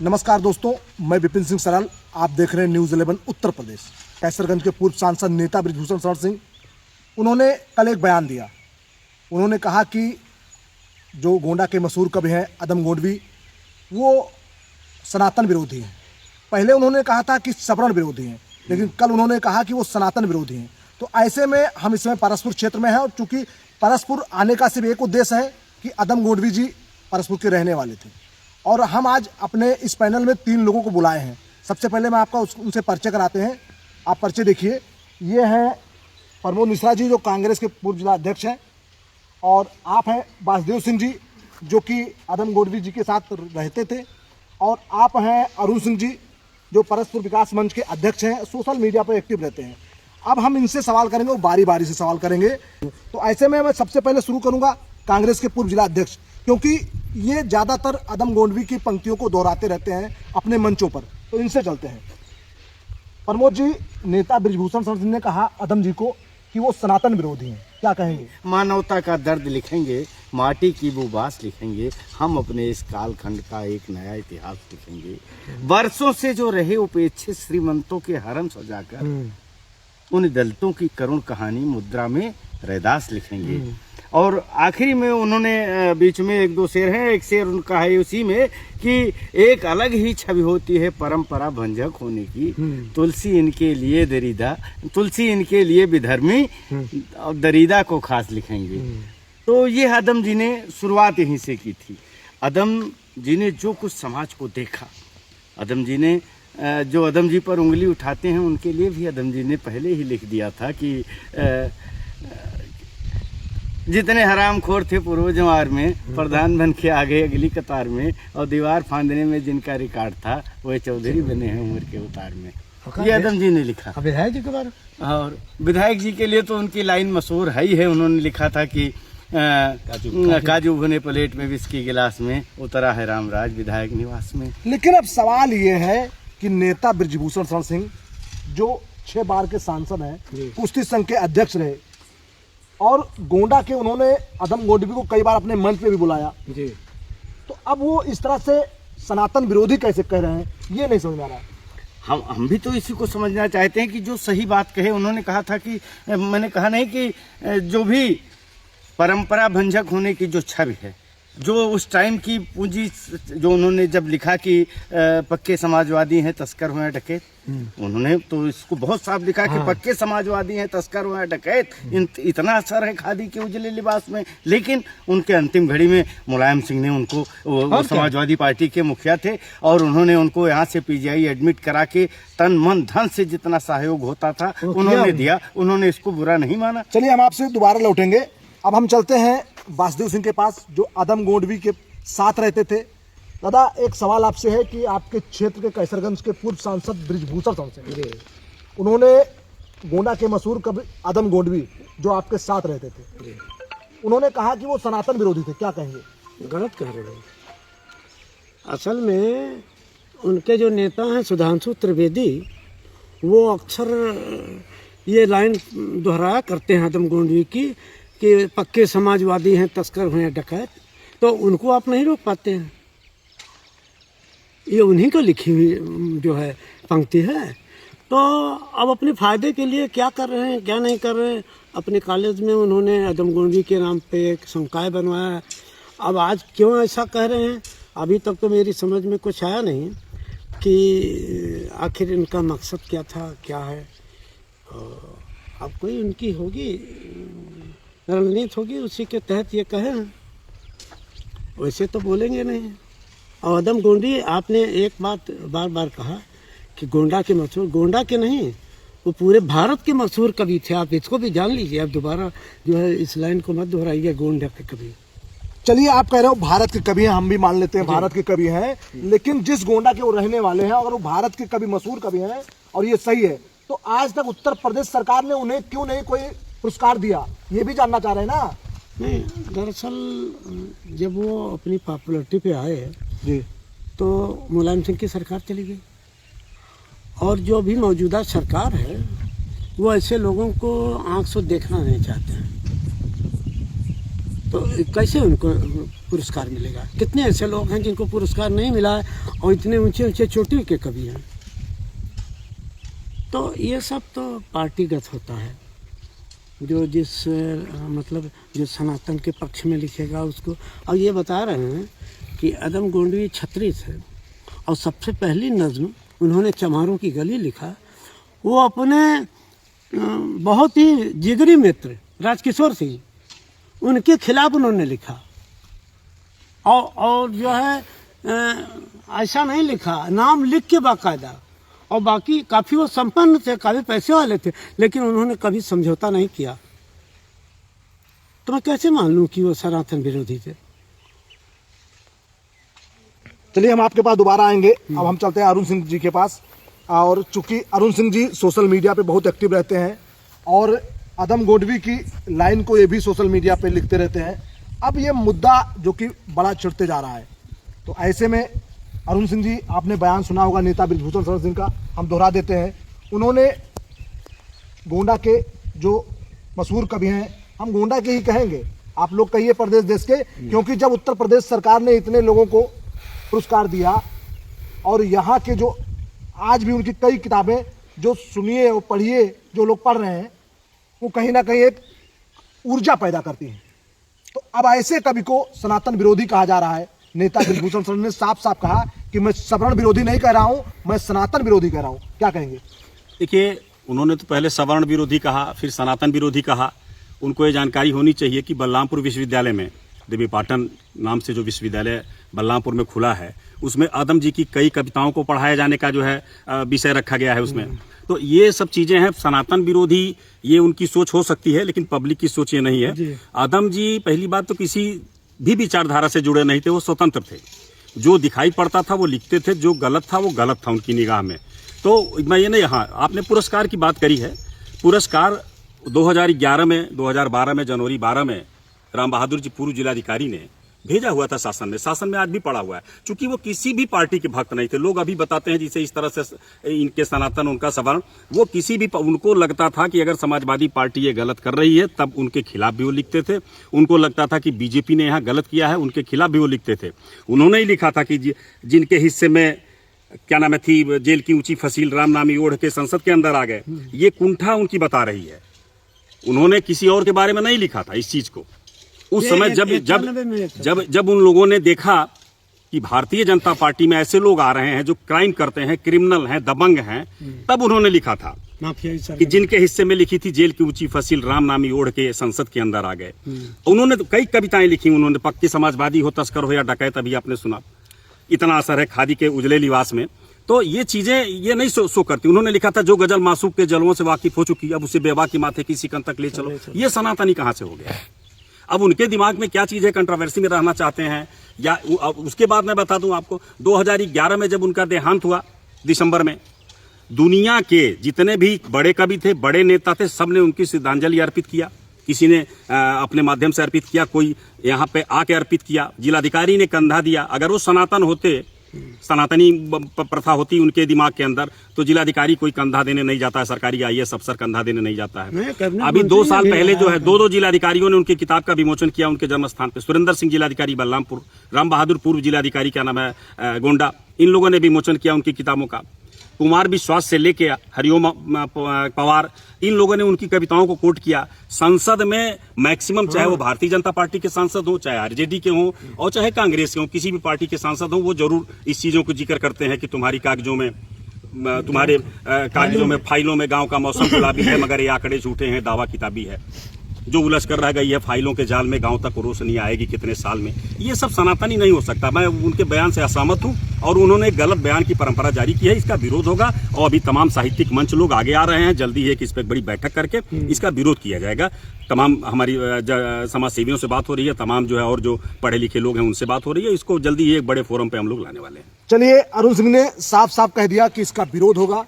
नमस्कार दोस्तों, मैं विपिन सिंह सराल। आप देख रहे हैं न्यूज़ 11 उत्तर प्रदेश। कैसरगंज के पूर्व सांसद नेता बृजभूषण शरण सिंह, उन्होंने कल एक बयान दिया। उन्होंने कहा कि जो गोंडा के मशहूर कवि हैं अदम गोंडवी, वो सनातन विरोधी हैं। पहले उन्होंने कहा था कि सवर्ण विरोधी हैं, लेकिन कल उन्होंने कहा कि वो सनातन विरोधी हैं। तो ऐसे में हम इसमें परसपुर क्षेत्र में हैं, और चूँकि परसपुर आने का सिर्फ एक उद्देश्य है कि अदम गोंडवी जी परसपुर के रहने वाले थे, और हम आज अपने इस पैनल में 3 लोगों को बुलाए हैं। सबसे पहले मैं आपका उनसे परिचय कराते हैं। आप परिचय देखिए, ये हैं प्रमोद मिश्रा जी, जो कांग्रेस के पूर्व जिला अध्यक्ष हैं, और आप हैं वासुदेव सिंह जी, जो कि अदम गोंडवी जी के साथ रहते थे, और आप हैं अरुण सिंह जी, जो परसपुर विकास मंच के अध्यक्ष हैं, सोशल मीडिया पर एक्टिव रहते हैं। अब हम इनसे सवाल करेंगे, वो बारी बारी से सवाल करेंगे। तो ऐसे में मैं सबसे पहले शुरू करूँगा कांग्रेस के पूर्व जिला अध्यक्ष, क्योंकि ये ज़्यादातर अदम गोंडवी की पंक्तियों को दोहराते रहते हैं अपने मंचों पर। तो इनसे चलते हैं। प्रमोद जी, नेता बृजभूषण शरण सिंह ने कहा अदम जी को कि वो सनातन विरोधी हैं, क्या कहेंगे? मानवता का दर्द लिखेंगे, माटी की वो बास लिखेंगे, हम अपने इस कालखंड का एक नया इतिहास लिखेंगे। वर्षों से जो रहे उपेक्षित श्रीमंतों के हरम सजाकर उन दलितों की करुण कहानी मुद्रा में रैदास लिखेंगे। और आखिरी में उन्होंने बीच में 1-2 शेर हैं। एक शेर उनका है उसी में कि एक अलग ही छवि होती है परंपरा भंजक होने की, तुलसी इनके लिए दरीदा, तुलसी इनके लिए विधर्मी, और दरीदा को खास लिखेंगे। तो ये अदम जी ने शुरुआत यहीं से की थी। अदम जी ने जो कुछ समाज को देखा, अदम जी ने जो अदम जी पर उंगली उठाते हैं उनके लिए भी अदम जी ने पहले ही लिख दिया था कि जितने हरामखोर थे पूर्व जमार में, प्रधान बन के आ गए अगली कतार में, और दीवार फांदने में जिनका रिकॉर्ड था वह चौधरी बने हैं उम्र के उतार में। ये अदम जी ने लिखा। विधायक जी के बारे में? और विधायक जी के लिए तो उनकी लाइन मशहूर है ही है। उन्होंने लिखा था कि काजू भुने प्लेट में विस्की गिलास में, उतरा है रामराज विधायक निवास में। लेकिन अब सवाल ये है कि नेता बृजभूषण शरण सिंह, जो 6 बार के सांसद हैं, कुश्ती संघ के अध्यक्ष रहे, और गोंडा के उन्होंने अदम गोंडवी को कई बार अपने मंच पे भी बुलाया जी। तो अब वो इस तरह से सनातन विरोधी कैसे कह रहे हैं, ये नहीं समझ में आ रहा। हम भी तो इसी को समझना चाहते हैं कि जो सही बात कहे। उन्होंने कहा था कि मैंने कहा नहीं कि जो भी परंपरा भंजक होने की जो छवि है, जो उस टाइम की पूंजी, जो उन्होंने जब लिखा कि पक्के समाजवादी हैं तस्कर हुए डकैत, उन्होंने तो इसको बहुत साफ लिखा कि पक्के समाजवादी हैं तस्कर हुए डकैत। इतना असर है खादी के उजले लिबास में। लेकिन उनके अंतिम घड़ी में मुलायम सिंह ने उनको, वो समाजवादी पार्टी के मुखिया थे, और उन्होंने उनको यहाँ से पीजीआई एडमिट करा के तन मन धन से जितना सहयोग होता था उन्होंने दिया। उन्होंने इसको बुरा नहीं माना। चलिए, हम आपसे दोबारा लौटेंगे। अब हम चलते हैं वासुदेव सिंह के पास, जो अदम गोंडवी के साथ रहते थे। दादा, एक सवाल आपसे है कि आपके क्षेत्र के कैसरगंज के पूर्व सांसद बृजभूषण शरण सिंह, उन्होंने गोंडा के मशहूर कवि अदम गोंडवी, जो आपके साथ रहते थे, उन्होंने कहा कि वो सनातन विरोधी थे, क्या कहेंगे? गलत कह रहे हैं। असल में उनके जो नेता हैं सुधांशु त्रिवेदी, वो अक्सर ये लाइन दोहराया करते हैं अदम गोंडवी की कि पक्के समाजवादी हैं तस्कर हुए डकैत। तो उनको आप नहीं रोक पाते हैं। ये उन्हीं को लिखी हुई जो है पंक्ति है। तो अब अपने फ़ायदे के लिए क्या कर रहे हैं क्या नहीं कर रहे हैं। अपने कॉलेज में उन्होंने अदम गोंडवी के नाम पे एक संकाय बनवाया है। अब आज क्यों ऐसा कह रहे हैं, अभी तक तो मेरी समझ में कुछ आया नहीं कि आखिर इनका मकसद क्या था, क्या है। अब कोई उनकी होगी रणनीति होगी, उसी के तहत ये कहे हैं, वैसे तो बोलेंगे नहीं। और अदम गोंडवी, आपने एक बात बार बार कहा कि गोंडा के मशहूर, गोंडा के नहीं, वो पूरे भारत के मशहूर कवि थे। आप इसको भी जान लीजिए। आप दोबारा जो है इस लाइन को मत दोहराइए, गोंडा के कवि। चलिए, आप कह रहे हो भारत के कवि हैं, हम भी मान लेते हैं भारत के कवि हैं, लेकिन जिस गोंडा के वो रहने वाले हैं, अगर वो भारत के कवि मशहूर कवि हैं और ये सही है, तो आज तक उत्तर प्रदेश सरकार ने उन्हें क्यों नहीं कोई पुरस्कार दिया, ये भी जानना चाह रहे हैं ना? नहीं, दरअसल जब वो अपनी पॉपुलरिटी पे आए जी, तो मुलायम सिंह की सरकार चली गई, और जो अभी मौजूदा सरकार है वो ऐसे लोगों को आंख से देखना नहीं चाहते हैं। तो कैसे उनको पुरस्कार मिलेगा? कितने ऐसे लोग हैं जिनको पुरस्कार नहीं मिला है और इतने ऊंचे ऊंचे चोटी के कवि हैं। तो ये सब तो पार्टीगत होता है। जो जिस मतलब जो सनातन के पक्ष में लिखेगा उसको। और ये बता रहे हैं कि अदम गोंडवी छत्री थे और सबसे पहली नज़्म उन्होंने चमारों की गली लिखा। वो अपने बहुत ही जिगरी मित्र राजकिशोर सिंह, उनके खिलाफ उन्होंने लिखा। और जो है ऐसा नहीं लिखा, नाम लिख के बाकायदा। और बाकी काफ़ी वो संपन्न थे, काफ़ी पैसे वाले थे, लेकिन उन्होंने कभी समझौता नहीं किया। तो मैं कैसे मान लूँ कि वो सनातन विरोधी थे? चलिए हम आपके पास दोबारा आएंगे। अब हम चलते हैं अरुण सिंह जी के पास। और चूंकि अरुण सिंह जी सोशल मीडिया पे बहुत एक्टिव रहते हैं और अदम गोंडवी की लाइन को ये भी सोशल मीडिया पे लिखते रहते हैं। अब ये मुद्दा जो कि बड़ा चिढ़ते जा रहा है, तो ऐसे में अरुण सिंह जी, आपने बयान सुना होगा नेता बृजभूषण शरण सिंह का, हम दोहरा देते हैं। उन्होंने गोंडा के जो मशहूर कवि हैं, हम गोंडा के ही कहेंगे, आप लोग कहिए प्रदेश देश के, क्योंकि जब उत्तर प्रदेश सरकार ने इतने लोगों को पुरस्कार दिया और यहाँ के जो आज भी उनकी कई किताबें जो सुनिए और पढ़िए जो लोग पढ़ रहे हैं, वो कहीं ना कहीं एक ऊर्जा पैदा करती हैं। तो अब ऐसे कवि को सनातन विरोधी कहा जा रहा है। नेता बृजभूषण शरण ने साफ साफ कहा कि मैं सवर्ण विरोधी नहीं कह रहा हूं, मैं सनातन विरोधी कह रहा हूं। क्या कहेंगे? देखिए, उन्होंने तो पहले सवर्ण विरोधी कहा, फिर सनातन विरोधी कहा। उनको ये जानकारी होनी चाहिए कि बलरामपुर विश्वविद्यालय में, देवी पाटन नाम से जो विश्वविद्यालय बलरामपुर में खुला है, उसमें आदम जी की कई कविताओं को पढ़ाए जाने का जो है विषय रखा गया है उसमें। तो ये सब चीजें हैं। सनातन विरोधी ये उनकी सोच हो सकती है, लेकिन पब्लिक की सोच ये नहीं है। आदम जी पहली बात तो किसी भी विचारधारा से जुड़े नहीं थे, वो स्वतंत्र थे। जो दिखाई पड़ता था वो लिखते थे, जो गलत था वो गलत था उनकी निगाह में। तो मैं ये नहीं, हाँ आपने पुरस्कार की बात करी है। पुरस्कार 2011 में 2012 में जनवरी 12 में राम बहादुर जी पूर्व जिलाधिकारी ने भेजा हुआ था शासन में आज भी पड़ा हुआ है। चूंकि वो किसी भी पार्टी के भक्त नहीं थे। लोग अभी बताते हैं जिसे इस तरह से इनके सनातन उनका सवर्ण, वो किसी भी, उनको लगता था कि अगर समाजवादी पार्टी ये गलत कर रही है तब उनके खिलाफ भी वो लिखते थे। उनको लगता था कि बीजेपी ने यहाँ गलत किया है, उनके खिलाफ भी वो लिखते थे। उन्होंने ही लिखा था कि जिनके हिस्से में क्या नाम है थी जेल की ऊंची फसील राम नामी ओढ़ के संसद के अंदर आ गए, ये कुंठा उनकी बता रही है। उन्होंने किसी और के बारे में नहीं लिखा था इस चीज को। उस समय जब उन लोगों ने देखा कि भारतीय जनता पार्टी में ऐसे लोग आ रहे हैं जो क्राइम करते हैं, क्रिमिनल हैं, दबंग हैं, तब उन्होंने लिखा था कि जिनके हिस्से में लिखी थी जेल की ऊंची फसील राम नामी ओढ़ के संसद के अंदर आ गए। उन्होंने तो कई कविताएं लिखी। उन्होंने पक्के समाजवादी हो, तस्कर हो या डकैत, अभी आपने सुना, इतना असर है खादी के उजले लिबास में। तो ये चीजें ये नहीं सो करती। उन्होंने लिखा था जो गजल मासूक के जलवों से वाकिफ हो चुकी, अब उसे बेवा की माथे की सिकन तक ले चलो। ये सनातनी कहाँ से हो गया? अब उनके दिमाग में क्या चीज है, कंट्रोवर्सी में रहना चाहते हैं या उसके बाद मैं बता दूं आपको, 2011 में जब उनका देहांत हुआ दिसंबर में, दुनिया के जितने भी बड़े कवि थे, बड़े नेता थे, सबने उनकी श्रद्धांजलि अर्पित किया। किसी ने अपने माध्यम से अर्पित किया, कोई यहाँ पे आके अर्पित किया, जिलाधिकारी ने कंधा दिया। अगर वो सनातन होते, सनातनी प्रथा होती उनके दिमाग के अंदर, तो जिलाधिकारी कोई कंधा देने नहीं जाता है, सरकारी IAS अफसर कंधा देने नहीं जाता है। अभी 2 साल पहले जो है 2 जिलाधिकारियों ने उनकी किताब का विमोचन किया उनके जन्म स्थान पे। सुरेंद्र सिंह जिलाधिकारी बलरामपुर, राम बहादुर पूर्व जिलाधिकारी क्या नाम है गोंडा, इन लोगों ने विमोचन किया उनकी किताबों का। कुमार विश्वास से लेके हरिओम पवार, इन लोगों ने उनकी कविताओं को कोट किया। संसद में मैक्सिमम, चाहे वो भारतीय जनता पार्टी के सांसद हो, चाहे RJD के हों और चाहे कांग्रेस के हों, किसी भी पार्टी के सांसद हों, वो जरूर इस चीजों को जिक्र करते हैं कि तुम्हारे कागजों में फाइलों में गांव का मौसम गुलाबी है, मगर ये आंकड़े झूठे हैं, दावा किताबी है। जो उलझ कर रह गई है फाइलों के जाल में, गांव तक रोशनी आएगी कितने साल में। ये सब सनातनी नहीं हो सकता। मैं उनके बयान से असहमत हूं और उन्होंने गलत बयान की परंपरा जारी की है। इसका विरोध होगा और अभी तमाम साहित्यिक मंच लोग आगे आ रहे हैं। जल्दी है कि इस पर बड़ी बैठक करके इसका विरोध किया जाएगा। तमाम हमारी समाज सेवियों से बात हो रही है, तमाम जो है और जो पढ़े लिखे लोग हैं उनसे बात हो रही है। इसको जल्दी एक बड़े फोरम पे हम लोग लाने वाले हैं। चलिए, अरुण सिंह ने साफ साफ कह दिया कि इसका विरोध होगा।